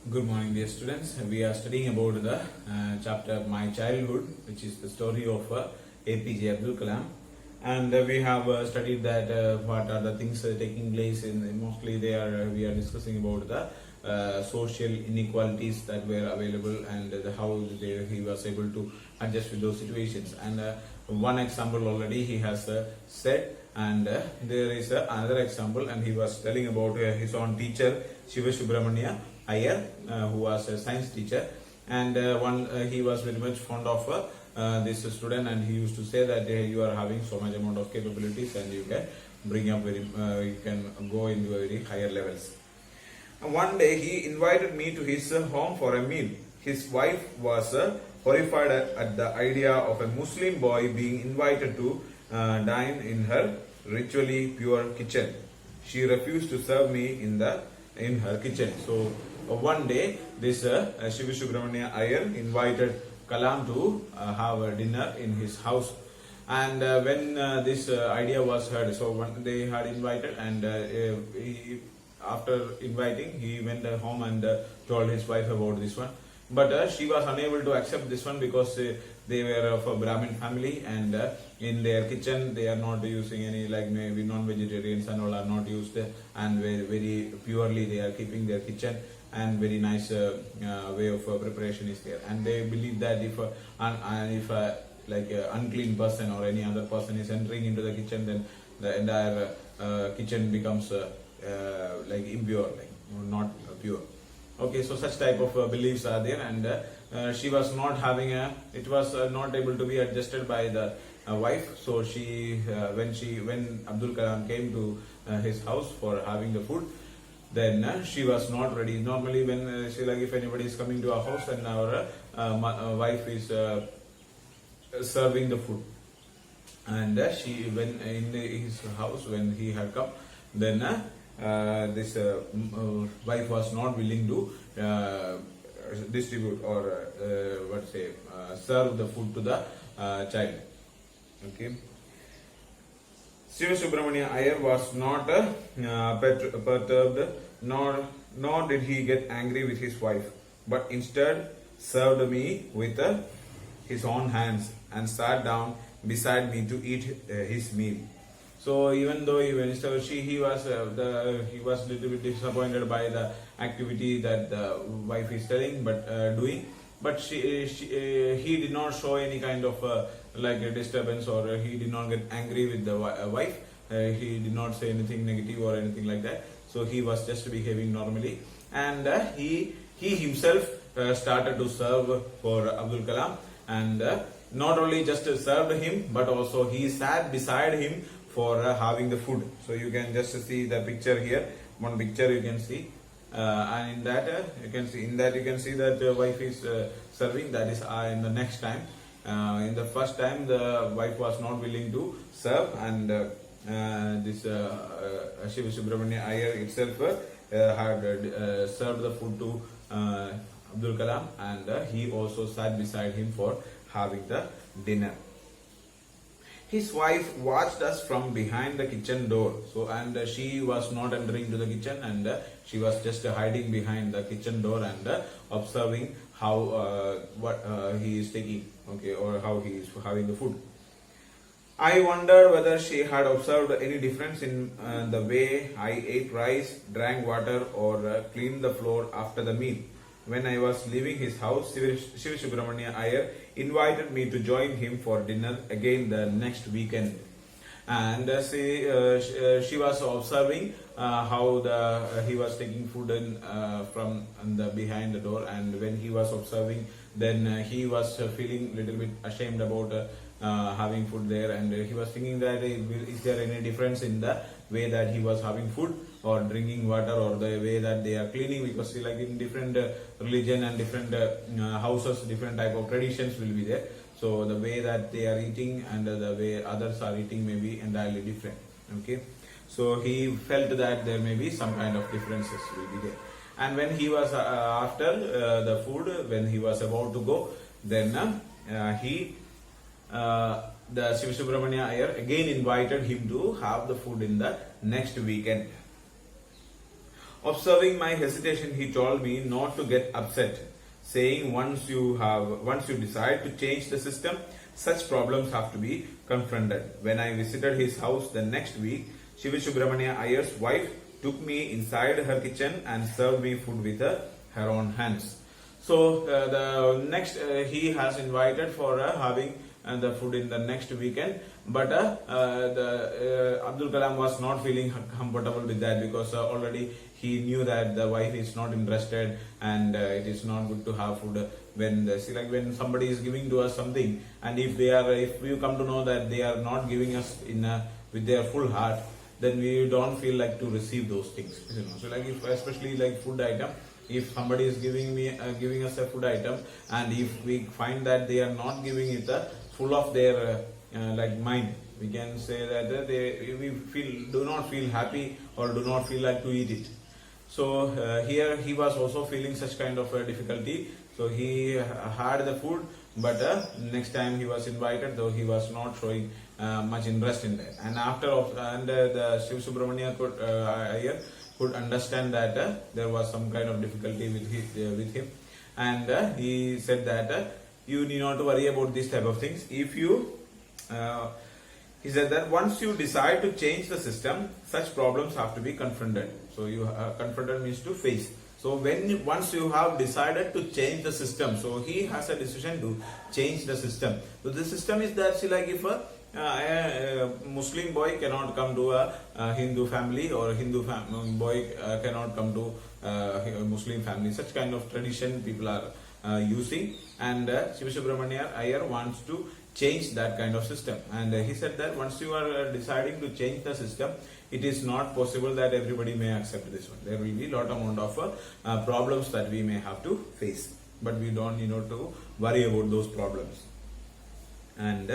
Good morning, dear students. We are studying about the chapter My Childhood, which is the story of APJ Abdul Kalam. And we have studied that what are the things taking place in mostly we are discussing about the social inequalities that were available and how he was able to adjust with those situations. And one example already he has said, and there is another example, and he was telling about his own teacher Shiva Subramania Iyer, who was a science teacher, and he was very much fond of this student, and he used to say that you are having so much amount of capabilities and you can bring up you can go into very higher levels. And one day he invited me to his home for a meal. His wife was horrified at the idea of a Muslim boy being invited to dine in her ritually pure kitchen. She refused to serve me in her kitchen. So one day this Shiva Subramania Iyer invited Kalam to have a dinner in his house, and when this idea was heard, so they had invited, and after inviting he went home and told his wife about this one, but she was unable to accept this one because they were of a Brahmin family, and in their kitchen they are not using any, like maybe non-vegetarians and all are not used, and very purely they are keeping their kitchen, and very nice way of preparation is there, and they believe that if like an unclean person or any other person is entering into the kitchen, then the entire kitchen becomes like impure, like not pure. Okay, so such type of beliefs are there, and she was not having it was not able to be adjusted by the wife. So she when Abdul Kalam came to his house for having the food, then she was not ready. Normally when she, like, if anybody is coming to our house and our wife is serving the food, and she when in his house when he had come, then this wife was not willing to distribute or serve the food to the child. Okay. Shiva Subramania Iyer was not perturbed, nor did he get angry with his wife, but instead served me with his own hands and sat down beside me to eat his meal. So even though he was little bit disappointed by the activity that the wife is telling doing, but he did not show any kind of like a disturbance, or he did not get angry with the wife. He did not say anything negative or anything like that. So he was just behaving normally, and he himself started to serve for Abdul Kalam, and not only just served him, but also he sat beside him for having the food. So you can just see the picture here. One picture you can see, and in that you can see that the wife is serving. That is in the next time. In the first time, the wife was not willing to serve, and this Shiva Subramania Iyer itself had served the food to Abdul Kalam, and he also sat beside him for having the dinner. His wife watched us from behind the kitchen door. So, and she was not entering to the kitchen, and she was just hiding behind the kitchen door and observing how what he is taking, okay, or how he is having the food. I wondered whether she had observed any difference in the way I ate rice, drank water, or cleaned the floor after the meal. When I was leaving his house, Shiva Subramania Iyer invited me to join him for dinner again the next weekend. And she was observing how he was taking food from the behind the door, and when he was observing, then he was feeling little bit ashamed about having food there, and he was thinking that is there any difference in the way that he was having food or drinking water, or the way that they are cleaning, because like in different religion and different houses, different type of traditions will be there. So the way that they are eating and the way others are eating may be entirely different. Okay, so he felt that there may be some kind of differences will be there. And when he was after the food, when he was about to go, then the Shiva Subramania Iyer again invited him to have the food in the next weekend. Observing my hesitation, he told me not to get upset, saying once you decide to change the system, such problems have to be confronted. When I visited his house the next week, Shiva Subramania Iyer's wife took me inside her kitchen and served me food with her own hands. So the next he has invited for having the food in the next weekend, but Abdul Kalam was not feeling comfortable with that, because already he knew that the wife is not interested, and it is not good to have food when when somebody is giving to us something, and if you come to know that they are not giving us with their full heart, then we don't feel like to receive those things, So if especially like food item, if somebody is giving us a food item, and if we find that they are not giving it full of their mind, we can say that we do not feel happy or do not feel like to eat it. So here he was also feeling such kind of a difficulty. So he had the food, but next time he was invited, though he was not showing much interest in that. And the Shiv Subramania Iyer could understand that there was some kind of difficulty with him, and he said that you need not to worry about these type of things. If you he said that once you decide to change the system, such problems have to be confronted. So confronted means to face. So once you have decided to change the system, so he has a decision to change the system. So the system is that if a Muslim boy cannot come to a Hindu family, or a Hindu boy cannot come to a Muslim family. Such kind of tradition people are using, and Shiva Subramania Iyer wants to change that kind of system. And he said that once you are deciding to change the system, it is not possible that everybody may accept this one. There will be lot amount of problems that we may have to face, but we don't need to worry about those problems. And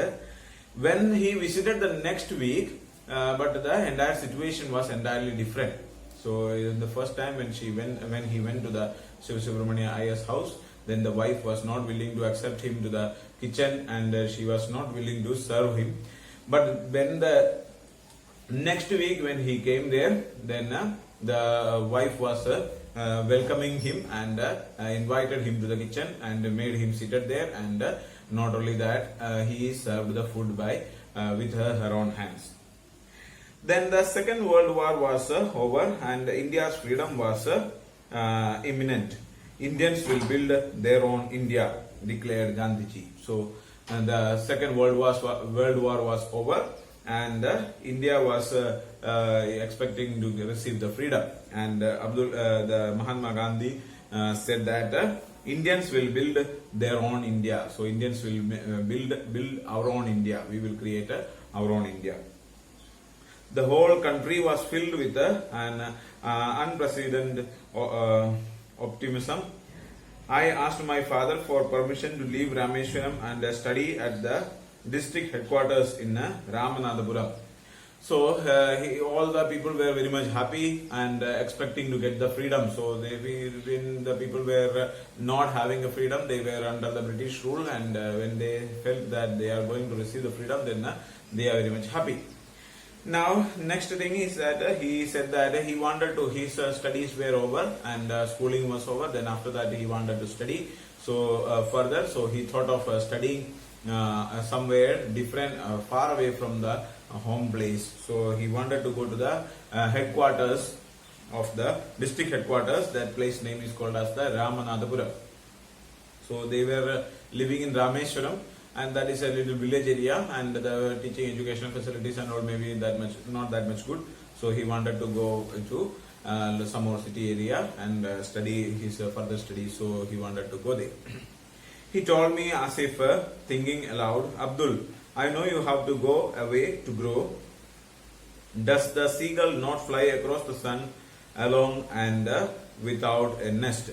when he visited the next week, but the entire situation was entirely different. So in the first time when he went to the Shiva Subramania Iyer's house, then the wife was not willing to accept him to the kitchen, and she was not willing to serve him. But when the next week when he came there, then the wife was welcoming him and invited him to the kitchen and made him seated there, and not only that, he served the food with her own hands. Then the Second World War was over, and India's freedom was imminent. Indians will build their own India, declared Gandhiji. So the Second World War was over, and India was expecting to receive the freedom. And the Mahatma Gandhi said that Indians will build their own India. So Indians will build our own India. We will create our own India. The whole country was filled with an unprecedented optimism. I asked my father for permission to leave Rameshwaram and study at the district headquarters in Ramanathapuram. So all the people were very much happy and expecting to get the freedom. So when the people were not having a freedom, they were under the British rule, and when they felt that they are going to receive the freedom, then they are very much happy. Now, next thing is that he said that he wanted to, his studies were over and schooling was over. Then after that he wanted to study further. So he thought of studying somewhere different, far away from the home place. So he wanted to go to the headquarters of the district headquarters. That place name is called as the Ramanathapuram. So they were living in Rameshwaram, and that is a little village area, and the teaching educational facilities and all maybe not that much good. So he wanted to go into some more city area and study his further studies. So he wanted to go there. He told me as if thinking aloud, Abdul, I know you have to go away to grow. Does the seagull not fly across the sun alone and without a nest?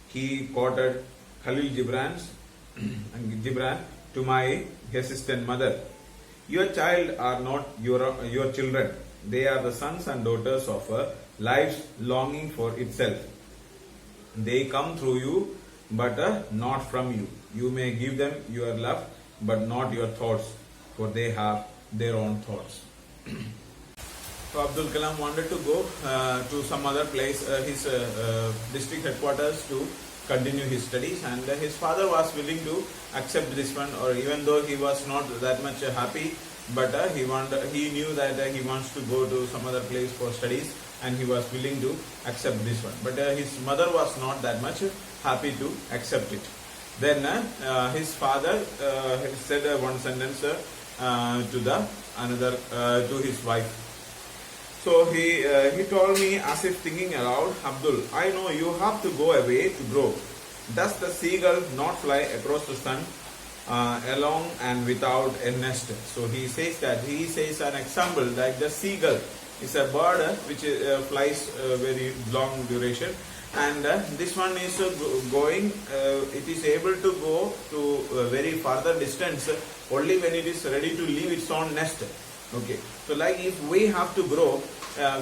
He quoted Khalil Gibran to my hesitant mother. Your child are not your children. They are the sons and daughters of a life's longing for itself. They come through you, but not from you. You may give them your love, but not your thoughts, for they have their own thoughts. So Abdul Kalam wanted to go to some other place, his district headquarters, to continue his studies, and his father was willing to accept this one, or even though he was not that much happy, but he knew that he wants to go to some other place for studies, and he was willing to accept this one. But his mother was not that much happy to accept it. Then his father said one sentence to his wife. So he told me, as if thinking aloud, Abdul, I know you have to go away to grow. Does the seagull not fly across the sun along and without a nest? So he says an example like the seagull is a bird which flies very long duration, and this one is going. It is able to go to a very farther distance only when it is ready to leave its own nest. Okay, so like if we have to grow,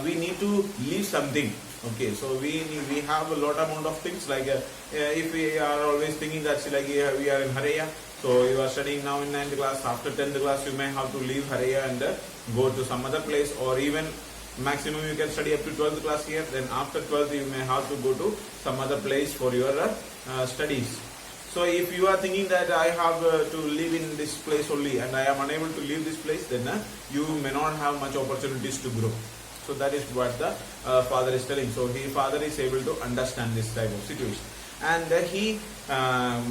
we need to leave something. Okay, so we have a lot amount of things, like if we are always thinking that like we are in Haraya, so you are studying now in 9th class, after 10th class you may have to leave Haraya and go to some other place, or even maximum you can study up to 12th class here, then after 12th you may have to go to some other place for your studies. So if you are thinking that I have to live in this place only and I am unable to leave this place, then you may not have much opportunities to grow. So that is what the father is telling. So his father is able to understand this type of situation, and he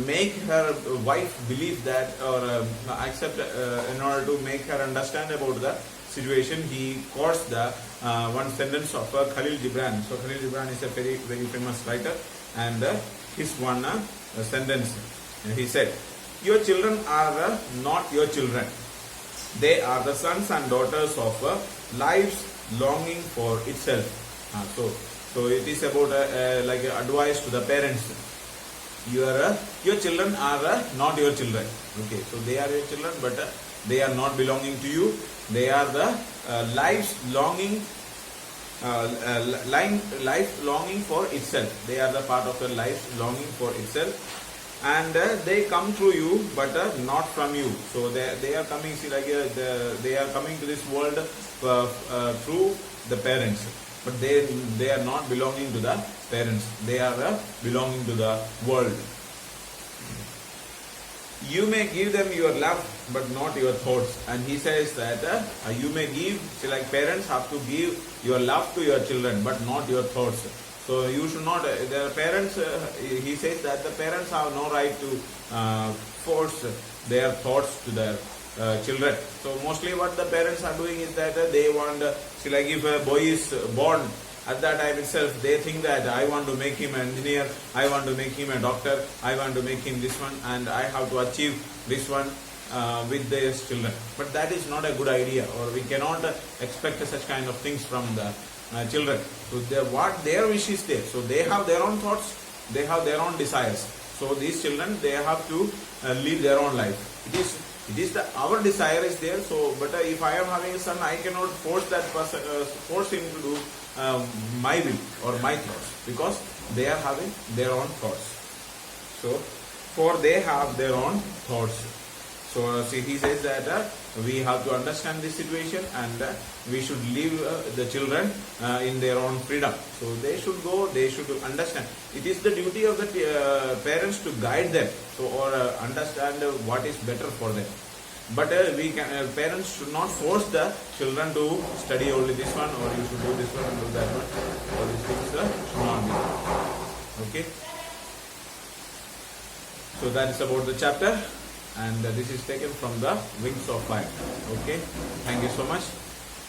make her wife believe that, or accept, in order to make her understand about the situation. He quotes the one sentence of Khalil Gibran. So Khalil Gibran is a very famous writer, and his one sentence, he said, your children are not your children. They are the sons and daughters of life's longing for itself. So it is about like advice to the parents. Your children are not your children. Okay, so they are your children, but they are not belonging to you. They are the life's longing. Life longing for itself. They are the part of the life longing for itself, and they come through you, but not from you. So they are coming. See, like they are coming to this world through the parents, but they are not belonging to the parents. They are belonging to the world. You may give them your love, but not your thoughts. And he says that you may give, like parents have to give your love to your children, but not your thoughts. So you should not, the parents, he says that the parents have no right to force their thoughts to their children. So mostly what the parents are doing is that they want, like if a boy is born, at that time itself, they think that I want to make him an engineer, I want to make him a doctor, I want to make him this one, and I have to achieve this one with their children. But that is not a good idea, or we cannot expect such kind of things from the children. So what their wish is there. So they have their own thoughts, they have their own desires. So these children, they have to live their own life. It is our desire is there. So, but if I am having a son, I cannot force that person, force him to do my will or my thoughts, because they are having their own thoughts. So, for they have their own thoughts. So, see, he says that we have to understand this situation, and we should leave the children in their own freedom. So, they should go, they should understand. It is the duty of the parents to guide them, so, or understand what is better for them. But parents should not force the children to study only this one, or you should do this one and do that one. All these things should not be. Okay. So that is about the chapter, and this is taken from the Wings of Fire. Okay. Thank you so much.